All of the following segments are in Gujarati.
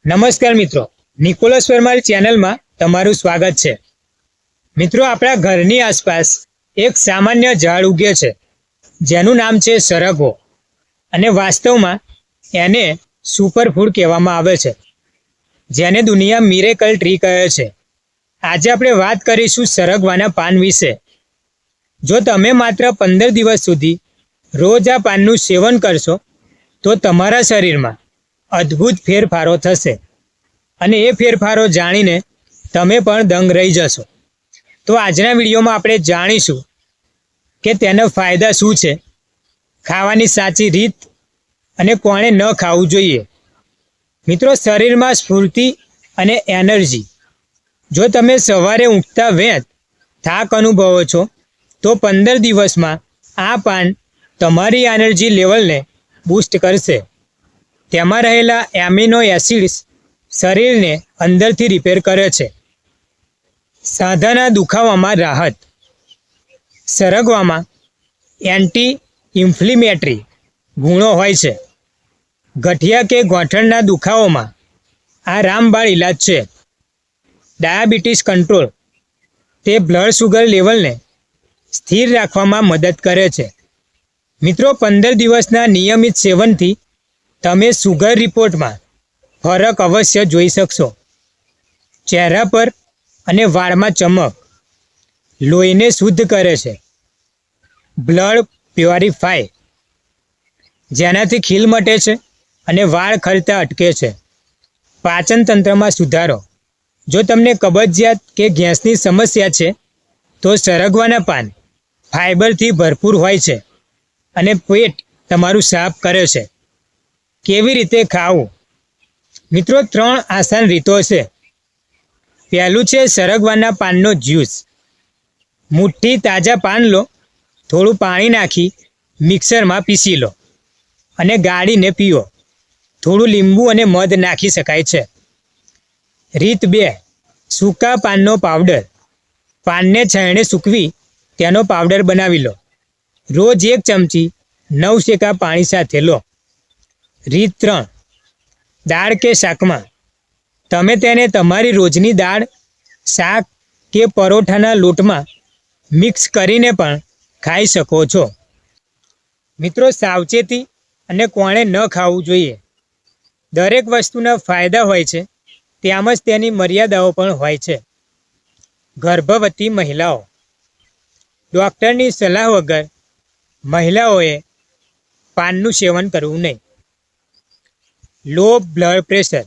નમસ્કાર મિત્રો, નિકોલસ પરમાર ચેનલમાં તમારું સ્વાગત છે। મિત્રો, આપણા ઘરની આસપાસ એક સામાન્ય ઝાડ ઉગે છે જેનું નામ છે સરગવો, અને વાસ્તવમાં એને સુપરફૂડ કહેવામાં આવે છે, જેને દુનિયા મિરેકલ ટ્રી કહે છે। આજે આપણે વાત કરીશું સરગવાના પાન વિશે। જો તમે માત્ર 15 દિવસ સુધી રોજ આ પાનનું સેવન કરશો તો તમારા શરીરમાં અદ્ભુત ફેરફારો થશે, અને એ ફેરફારો જાણીને તમે પણ દંગ રહી જશો। તો આજના વિડીયોમાં આપણે જાણીશું કે તેના ફાયદા શું છે, ખાવાની સાચી રીત, અને કોણે ન ખાવું જોઈએ। મિત્રો, શરીરમાં સ્ફૂર્તિ અને એનર્જી। જો તમે સવારે ઊઠતા વેંત થાક અનુભવો છો તો 15 દિવસમાં આ પાન તમારી એનર્જી લેવલને બૂસ્ટ કરશે। તેમાં રહેલા એમિનો એસિડ્સ શરીરને અંદરથી રિપેર કરે છે। સાંધાના દુખાવામાં રાહત। સરગવામાં એન્ટી ઇન્ફ્લેમેટરી ગુણો હોય છે। ગઠિયા કે ગોઠણના દુખાવામાં આ રામબાણ ઇલાજ છે। ડાયાબિટીસ કંટ્રોલ, તે બ્લડ શુગર લેવલને સ્થિર રાખવામાં મદદ કરે છે। મિત્રો, 15 દિવસના નિયમિત સેવનથી તમે શુગર રિપોર્ટમાં ફરક અવશ્ય જોઈ શકશો। ચહેરા પર અને વાળમાં ચમક, લોહીને શુદ્ધ કરે છે। બ્લડ પ્યોરિફાય, જેનાથી ખીલ મટે છે અને વાળ ખરતા અટકે છે। પાચન તંત્રમાં સુધારો, જો તમને કબજિયાત કે ગેસની સમસ્યા છે તો સરગવાના પાન ફાઇબરથી ભરપૂર હોય છે અને પેટ તમારું સાફ કરે છે। કેવી રીતે ખાવું? મિત્રો, 3 આસાન રીતો છે। પહેલું છે સરગવાના પાનનો જ્યુસ। મુઠ્ઠી તાજા પાન લો, થોડું પાણી નાખી મિક્સરમાં પીસી લો અને ગાળીને પીઓ। થોડું લીંબુ અને મધ નાખી શકાય છે। રીત 2, સૂકા પાનનો પાવડર। પાનને છાંયણે સૂકવી તેનો પાવડર બનાવી લો। રોજ 1 ચમચી નવશેકા પાણી સાથે લો। રીત 3, દાળ કે શાકમાં। તમે તેને તમારી રોજની દાળ, શાક કે પરોઠાના લોટમાં મિક્સ કરીને પણ ખાઈ શકો છો। મિત્રો, સાવચેતી અને કોણે ન ખાવું જોઈએ। દરેક વસ્તુના ફાયદા હોય છે, તેમ જ તેની મર્યાદાઓ પણ હોય છે। ગર્ભવતી મહિલાઓ, ડૉક્ટરની સલાહ વગર મહિલાઓએ પાનનું સેવન કરવું નહીં। લો બ્લડ પ્રેશર,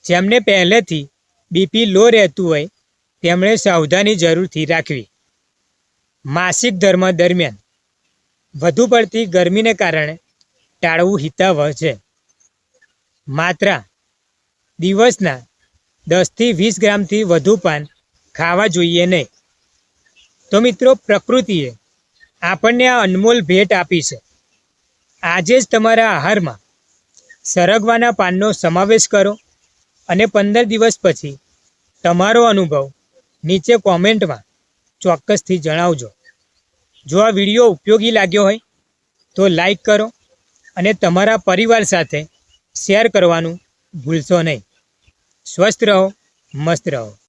જેમને પહેલેથી બીપી લો રહેતું હોય તેમણે સાવધાની જરૂરથી રાખવી। માસિક ધર્મ દરમિયાન વધુ પડતી ગરમીને કારણે ટાળવું હિતાવહ છે। માત્રા: દિવસના 10 થી 20 ગ્રામથી વધુ પાન ખાવા જોઈએ નહીં। તો મિત્રો, પ્રકૃતિએ આપણને આ અનમોલ ભેટ આપી છે। આજે જ તમારા આહારમાં સરગવાના પાનનો સમાવેશ કરો, અને 15 દિવસ પછી તમારો અનુભવ નીચે કોમેન્ટમાં ચોક્કસથી જણાવજો। જો આ વિડીયો ઉપયોગી લાગ્યો હોય તો લાઈક કરો અને તમારા પરિવાર સાથે શેર કરવાનું ભૂલશો નહીં। સ્વસ્થ રહો, મસ્ત રહો।